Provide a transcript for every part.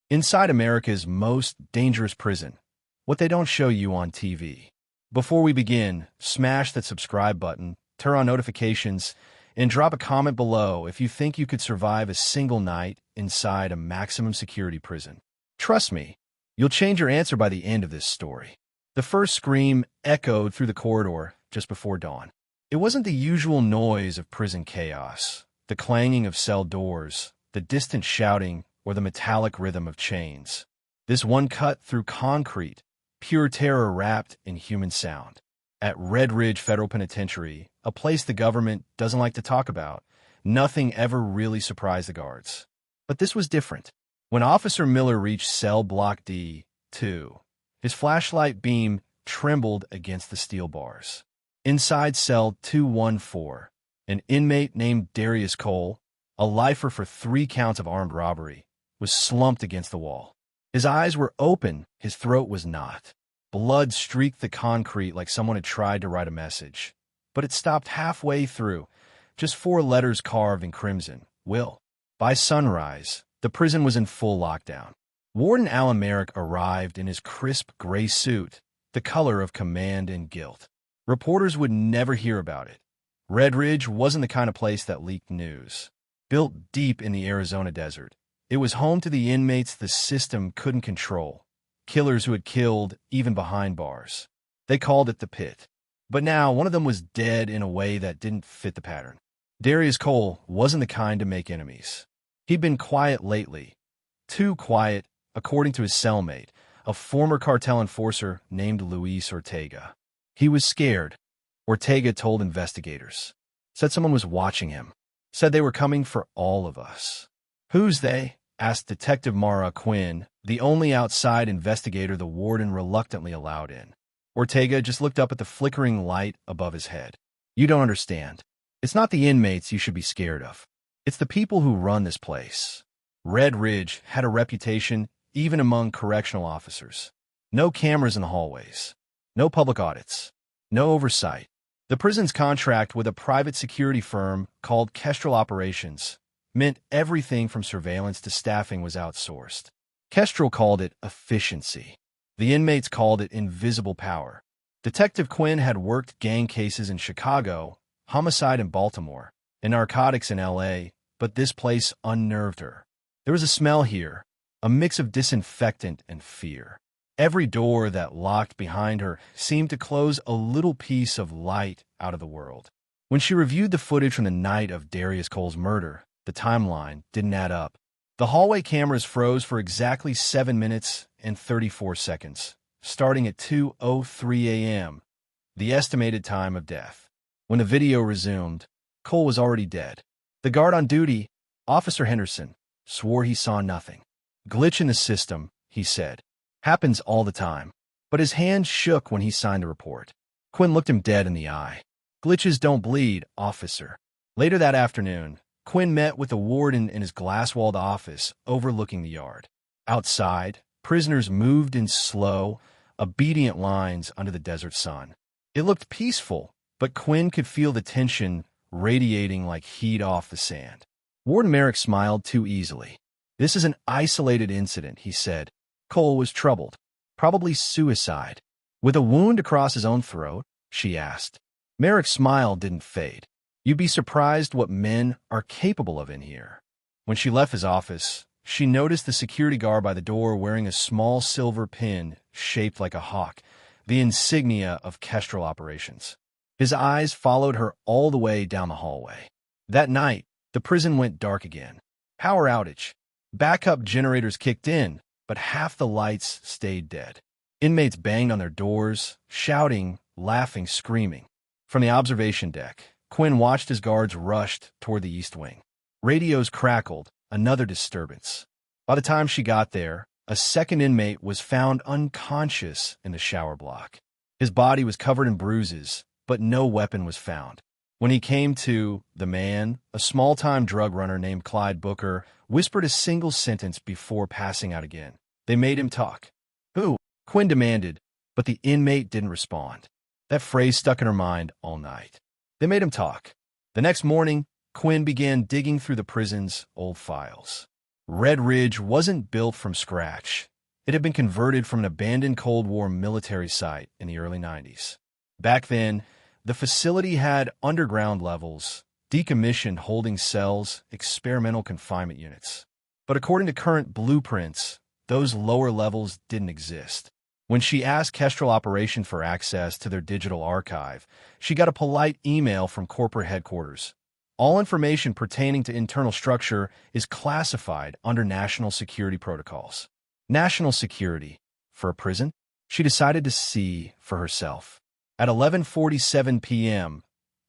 Inside America's most dangerous prison, what they don't show you on TV. Before we begin, smash that subscribe button, turn on notifications, and drop a comment below if you think you could survive a single night inside a maximum security prison. Trust me, you'll change your answer by the end of this story. The first scream echoed through the corridor just before dawn. It wasn't the usual noise of prison chaos, the clanging of cell doors, the distant shouting, or the metallic rhythm of chains. This one cut through concrete, pure terror wrapped in human sound. At Red Ridge Federal Penitentiary, a place the government doesn't like to talk about, nothing ever really surprised the guards. But this was different. When Officer Miller reached cell block D2, his flashlight beam trembled against the steel bars. Inside cell 214, an inmate named Darius Cole, a lifer for 3 counts of armed robbery, was slumped against the wall. His eyes were open, his throat was not. Blood streaked the concrete like someone had tried to write a message. But it stopped halfway through, just 4 letters carved in crimson. Will. By sunrise, the prison was in full lockdown. Warden Alan Merrick arrived in his crisp gray suit, the color of command and guilt. Reporters would never hear about it. Red Ridge wasn't the kind of place that leaked news. Built deep in the Arizona desert, it was home to the inmates the system couldn't control, killers who had killed even behind bars. They called it the pit. But now one of them was dead in a way that didn't fit the pattern. Darius Cole wasn't the kind to make enemies. He'd been quiet lately. Too quiet, according to his cellmate, a former cartel enforcer named Luis Ortega. He was scared, Ortega told investigators. Said someone was watching him. Said they were coming for all of us. Who's they? Asked Detective Mara Quinn, the only outside investigator the warden reluctantly allowed in. Ortega just looked up at the flickering light above his head. You don't understand. It's not the inmates you should be scared of. It's the people who run this place. Red Ridge had a reputation even among correctional officers. No cameras in the hallways. No public audits. No oversight. The prison's contract with a private security firm called Kestrel Operations meant everything from surveillance to staffing was outsourced. Kestrel called it efficiency. The inmates called it invisible power. Detective Quinn had worked gang cases in Chicago, homicide in Baltimore, and narcotics in L.A., but this place unnerved her. There was a smell here, a mix of disinfectant and fear. Every door that locked behind her seemed to close a little piece of light out of the world. When she reviewed the footage from the night of Darius Cole's murder, the timeline didn't add up. The hallway cameras froze for exactly 7 minutes and 34 seconds, starting at 2:03 a.m., the estimated time of death. When the video resumed, Cole was already dead. The guard on duty, Officer Henderson, swore he saw nothing. Glitch in the system, he said. Happens all the time. But his hand shook when he signed the report. Quinn looked him dead in the eye. Glitches don't bleed, officer. Later that afternoon, Quinn met with the warden in his glass-walled office overlooking the yard. Outside, prisoners moved in slow, obedient lines under the desert sun. It looked peaceful, but Quinn could feel the tension radiating like heat off the sand. Warden Merrick smiled too easily. This is an isolated incident, he said. Cole was troubled. Probably suicide. With a wound across his own throat? She asked. Merrick's smile didn't fade. You'd be surprised what men are capable of in here. When she left his office, she noticed the security guard by the door wearing a small silver pin shaped like a hawk, the insignia of Kestrel Operations. His eyes followed her all the way down the hallway. That night, the prison went dark again. Power outage. Backup generators kicked in, but half the lights stayed dead. Inmates banged on their doors, shouting, laughing, screaming. From the observation deck, Quinn watched as guards rushed toward the east wing. Radios crackled, another disturbance. By the time she got there, a second inmate was found unconscious in the shower block. His body was covered in bruises, but no weapon was found. When he came to, the man, a small-time drug runner named Clyde Booker, whispered a single sentence before passing out again. They made him talk. Who? Quinn demanded, but the inmate didn't respond. That phrase stuck in her mind all night. They made him talk. The next morning, Quinn began digging through the prison's old files. Red Ridge wasn't built from scratch. It had been converted from an abandoned Cold War military site in the early 90s. Back then, the facility had underground levels, decommissioned holding cells, experimental confinement units. But according to current blueprints, those lower levels didn't exist. When she asked Kestrel Operation for access to their digital archive, she got a polite email from corporate headquarters. All information pertaining to internal structure is classified under national security protocols. National security for a prison? She decided to see for herself. At 11:47 p.m.,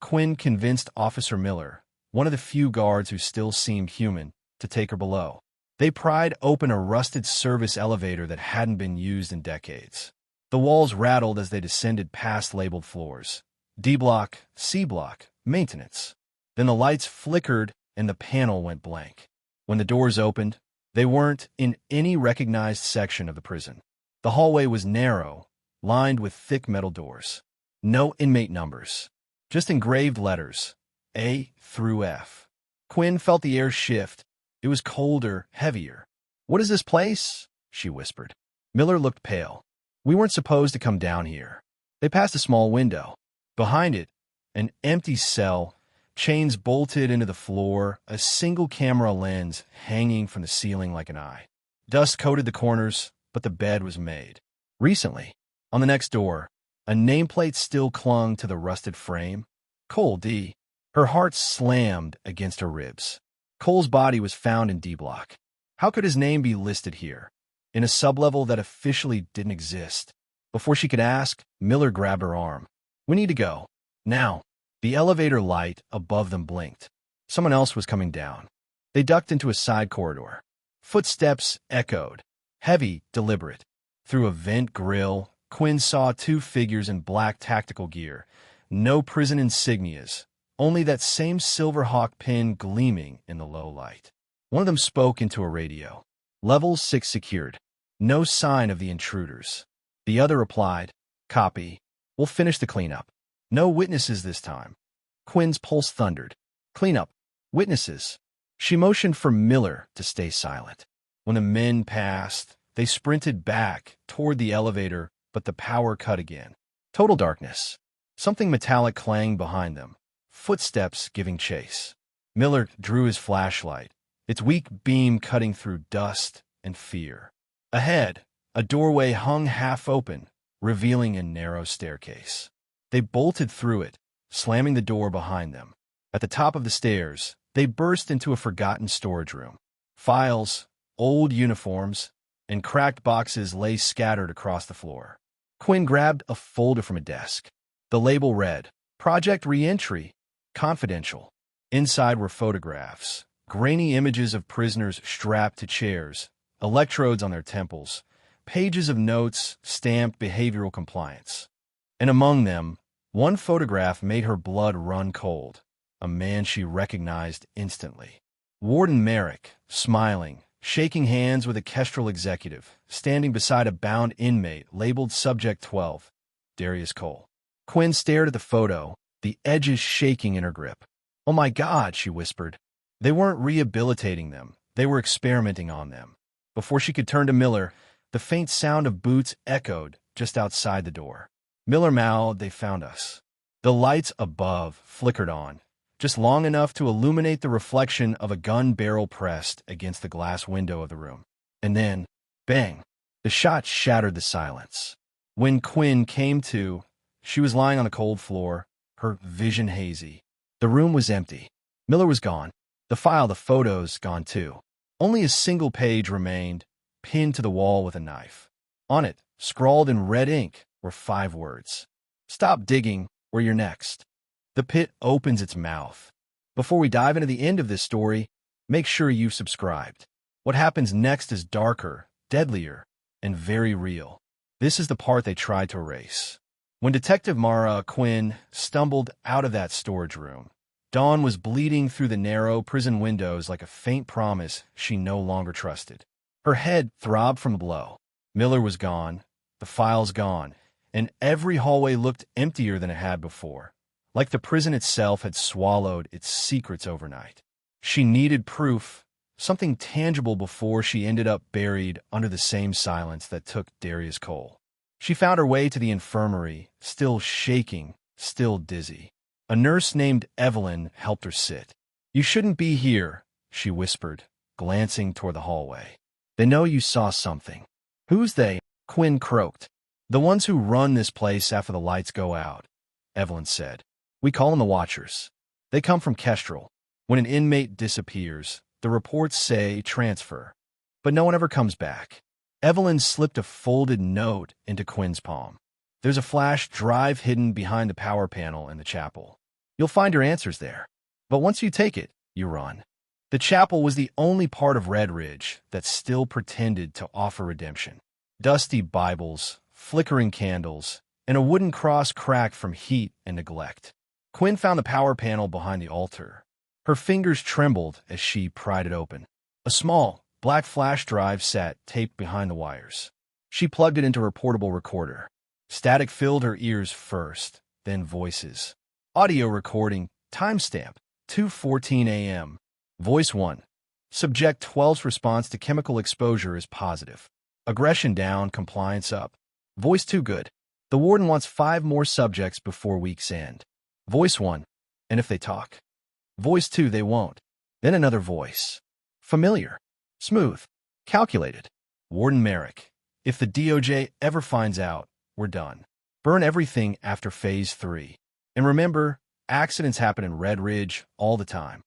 Quinn convinced Officer Miller, one of the few guards who still seemed human, to take her below. They pried open a rusted service elevator that hadn't been used in decades. The walls rattled as they descended past labeled floors. D block, C block, maintenance. Then the lights flickered and the panel went blank. When the doors opened, they weren't in any recognized section of the prison. The hallway was narrow, lined with thick metal doors. No inmate numbers, just engraved letters, A through F. Quinn felt the air shift. It was colder, heavier. "What is this place?" she whispered. Miller looked pale. "We weren't supposed to come down here." They passed a small window. Behind it, an empty cell, chains bolted into the floor, a single camera lens hanging from the ceiling like an eye. Dust coated the corners, but the bed was made. Recently, on the next door, a nameplate still clung to the rusted frame. Cole D. Her heart slammed against her ribs. Cole's body was found in D block. How could his name be listed here, in a sublevel that officially didn't exist? Before she could ask, Miller grabbed her arm. "We need to go. Now." The elevator light above them blinked. Someone else was coming down. They ducked into a side corridor. Footsteps echoed, heavy, deliberate. Through a vent grill, Quinn saw two figures in black tactical gear. No prison insignias, only that same silver hawk pin gleaming in the low light. One of them spoke into a radio. "Level 6 secured. No sign of the intruders." The other replied, "Copy. We'll finish the cleanup. No witnesses this time." Quinn's pulse thundered. "Cleanup. Witnesses." She motioned for Miller to stay silent. When the men passed, they sprinted back toward the elevator, but the power cut again. Total darkness. Something metallic clanged behind them. Footsteps giving chase. Miller drew his flashlight, its weak beam cutting through dust and fear. Ahead, a doorway hung half open, revealing a narrow staircase. They bolted through it, slamming the door behind them. At the top of the stairs, they burst into a forgotten storage room. Files, old uniforms, and cracked boxes lay scattered across the floor. Quinn grabbed a folder from a desk. The label read, "Project Reentry, Confidential." Inside were photographs, grainy images of prisoners strapped to chairs, electrodes on their temples, pages of notes stamped behavioral compliance. And among them, one photograph made her blood run cold, a man she recognized instantly. Warden Merrick, smiling, shaking hands with a Kestrel executive, standing beside a bound inmate labeled Subject 12, Darius Cole. Quinn stared at the photo, the edges shaking in her grip. "Oh my God," she whispered. They weren't rehabilitating them, they were experimenting on them. Before she could turn to Miller, the faint sound of boots echoed just outside the door. Miller mouthed, "They found us." The lights above flickered on, just long enough to illuminate the reflection of a gun barrel pressed against the glass window of the room. And then, bang! The shot shattered the silence. When Quinn came to, she was lying on the cold floor, her vision hazy. The room was empty. Miller was gone. The file, the photos, gone too. Only a single page remained, pinned to the wall with a knife. On it, scrawled in red ink, were 5 words. "Stop digging, or you're next." The pit opens its mouth. Before we dive into the end of this story, make sure you've subscribed. What happens next is darker, deadlier, and very real. This is the part they tried to erase. When Detective Mara Quinn stumbled out of that storage room, dawn was bleeding through the narrow prison windows like a faint promise she no longer trusted. Her head throbbed from the blow. Miller was gone, the files gone, and every hallway looked emptier than it had before, like the prison itself had swallowed its secrets overnight. She needed proof, something tangible before she ended up buried under the same silence that took Darius Cole. She found her way to the infirmary, still shaking, still dizzy. A nurse named Evelyn helped her sit. "You shouldn't be here," she whispered, glancing toward the hallway. "They know you saw something." "Who's they?" Quinn croaked. "The ones who run this place after the lights go out," Evelyn said. "We call them the Watchers. They come from Kestrel. When an inmate disappears, the reports say transfer, but no one ever comes back." Evelyn slipped a folded note into Quinn's palm. "There's a flash drive hidden behind the power panel in the chapel. You'll find your answers there. But once you take it, you run." The chapel was the only part of Red Ridge that still pretended to offer redemption. Dusty Bibles, flickering candles, and a wooden cross cracked from heat and neglect. Quinn found the power panel behind the altar. Her fingers trembled as she pried it open. A small, black flash drive sat taped behind the wires. She plugged it into her portable recorder. Static filled her ears first, then voices. Audio recording, timestamp, 2:14 a.m. Voice 1. Subject 12's response to chemical exposure is positive. Aggression down, compliance up. Voice 2. Good. The warden wants 5 more subjects before week's end. Voice 1. And if they talk? Voice 2. They won't. Then another voice. Familiar. Smooth. Calculated. Warden Merrick. If the DOJ ever finds out, we're done. Burn everything after Phase 3. And remember, accidents happen in Red Ridge all the time.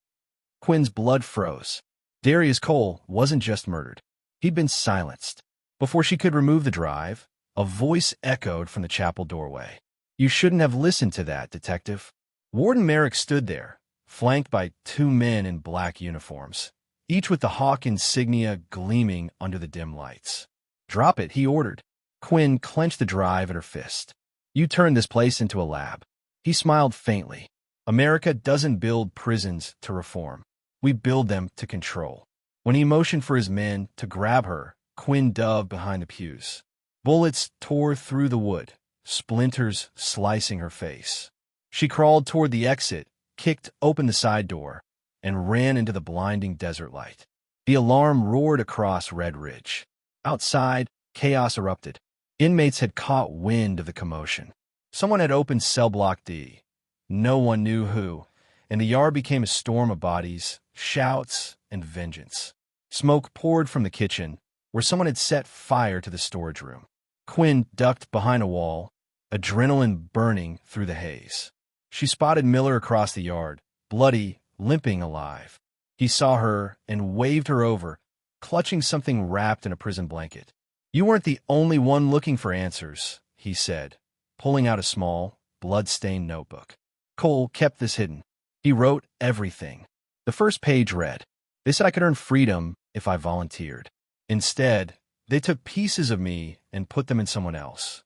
Quinn's blood froze. Darius Cole wasn't just murdered. He'd been silenced. Before she could remove the drive, a voice echoed from the chapel doorway. "You shouldn't have listened to that, Detective." Warden Merrick stood there, flanked by 2 men in black uniforms, each with the Hawk insignia gleaming under the dim lights. "Drop it," he ordered. Quinn clenched the drive in her fist. "You turned this place into a lab." He smiled faintly. "America doesn't build prisons to reform. We build them to control." When he motioned for his men to grab her, Quinn dove behind the pews. Bullets tore through the wood, splinters slicing her face. She crawled toward the exit, kicked open the side door, and ran into the blinding desert light. The alarm roared across Red Ridge. Outside, chaos erupted. Inmates had caught wind of the commotion. Someone had opened cell block D. No one knew who, and the yard became a storm of bodies, shouts, and vengeance. Smoke poured from the kitchen, where someone had set fire to the storage room. Quinn ducked behind a wall, adrenaline burning through the haze. She spotted Miller across the yard, bloody, limping alive. He saw her and waved her over, clutching something wrapped in a prison blanket. "You weren't the only one looking for answers," he said, pulling out a small, blood-stained notebook. "Cole kept this hidden. He wrote everything." The first page read, "They said I could earn freedom if I volunteered. Instead, they took pieces of me and put them in someone else."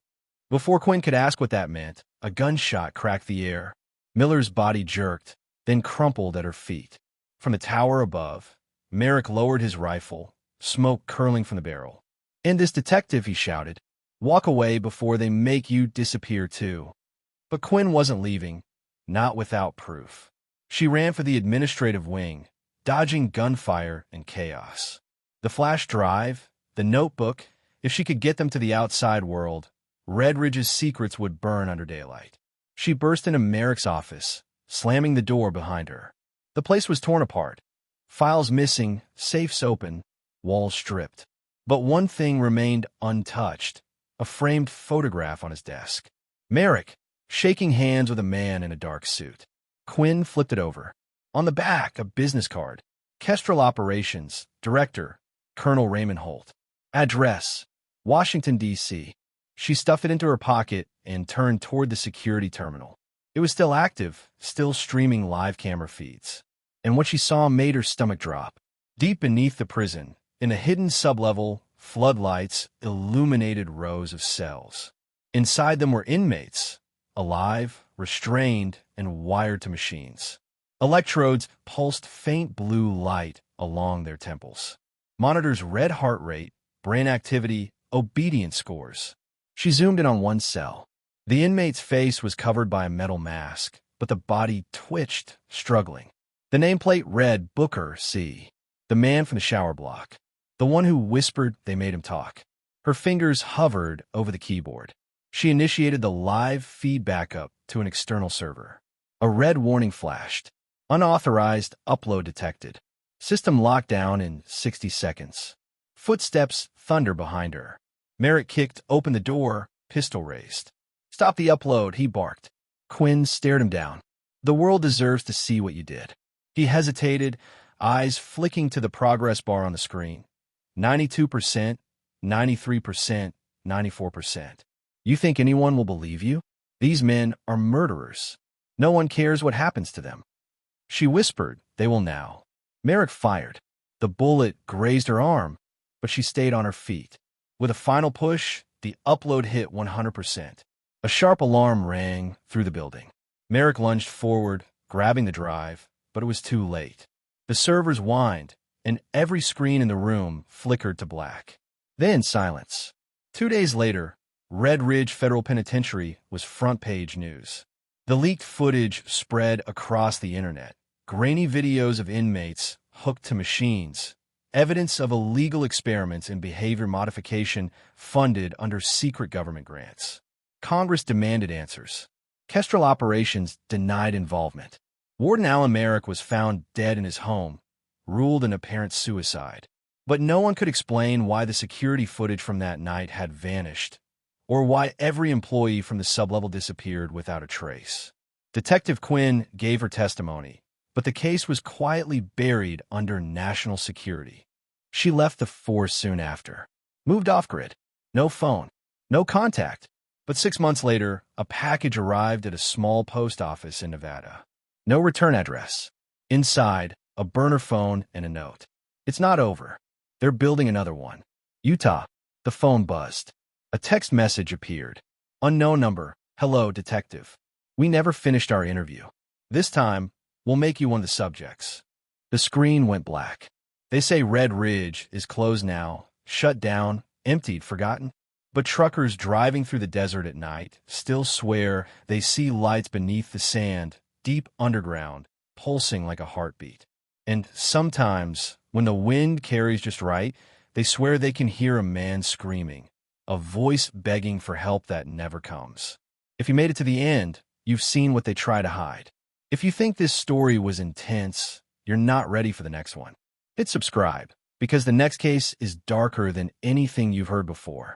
Before Quinn could ask what that meant, a gunshot cracked the air. Miller's body jerked, then crumpled at her feet. From the tower above, Merrick lowered his rifle, smoke curling from the barrel. "And this detective," he shouted, "walk away before they make you disappear too." But Quinn wasn't leaving, not without proof. She ran for the administrative wing, dodging gunfire and chaos. The flash drive, the notebook, if she could get them to the outside world, Red Ridge's secrets would burn under daylight. She burst into Merrick's office, slamming the door behind her. The place was torn apart. Files missing, safes open, walls stripped. But one thing remained untouched, a framed photograph on his desk. Merrick, shaking hands with a man in a dark suit. Quinn flipped it over. On the back, a business card. Kestrel Operations, Director, Colonel Raymond Holt. Address, Washington, D.C. She stuffed it into her pocket and turned toward the security terminal. It was still active, still streaming live camera feeds. And what she saw made her stomach drop. Deep beneath the prison, in a hidden sublevel, floodlights illuminated rows of cells. Inside them were inmates, alive, restrained, and wired to machines. Electrodes pulsed faint blue light along their temples. Monitors read heart rate, brain activity, obedience scores. She zoomed in on one cell. The inmate's face was covered by a metal mask, but the body twitched, struggling. The nameplate read Booker C. The man from the shower block. The one who whispered they made him talk. Her fingers hovered over the keyboard. She initiated the live feed backup to an external server. A red warning flashed. Unauthorized upload detected. System lockdown in 60 seconds. Footsteps thunder behind her. Merrick kicked open the door, pistol raised. "Stop the upload," he barked. Quinn stared him down. "The world deserves to see what you did." He hesitated, eyes flicking to the progress bar on the screen. 92%, 93%, 94%. "You think anyone will believe you? These men are murderers. No one cares what happens to them." She whispered, "They will now." Merrick fired. The bullet grazed her arm, but she stayed on her feet. With a final push, the upload hit 100%. A sharp alarm rang through the building. Merrick lunged forward, grabbing the drive, but it was too late. The servers whined, and every screen in the room flickered to black. Then silence. 2 days later, Red Ridge Federal Penitentiary was front-page news. The leaked footage spread across the internet. Grainy videos of inmates hooked to machines, evidence of illegal experiments in behavior modification funded under secret government grants. Congress demanded answers. Kestrel Operations denied involvement. Warden Alan Merrick was found dead in his home, ruled an apparent suicide. But no one could explain why the security footage from that night had vanished, or why every employee from the sublevel disappeared without a trace. Detective Quinn gave her testimony, but the case was quietly buried under national security. She left the force soon after. Moved off-grid. No phone. No contact. But 6 months later, a package arrived at a small post office in Nevada. No return address. Inside, a burner phone and a note. "It's not over. They're building another one." Utah. The phone buzzed. A text message appeared. Unknown number. "Hello, detective. We never finished our interview. This time, we'll make you one of the subjects." The screen went black. "They say Red Ridge is closed now, shut down, emptied, forgotten. But truckers driving through the desert at night still swear they see lights beneath the sand, deep underground, pulsing like a heartbeat. And sometimes, when the wind carries just right, they swear they can hear a man screaming, a voice begging for help that never comes." If you made it to the end, you've seen what they try to hide. If you think this story was intense, you're not ready for the next one. Hit subscribe, because the next case is darker than anything you've heard before.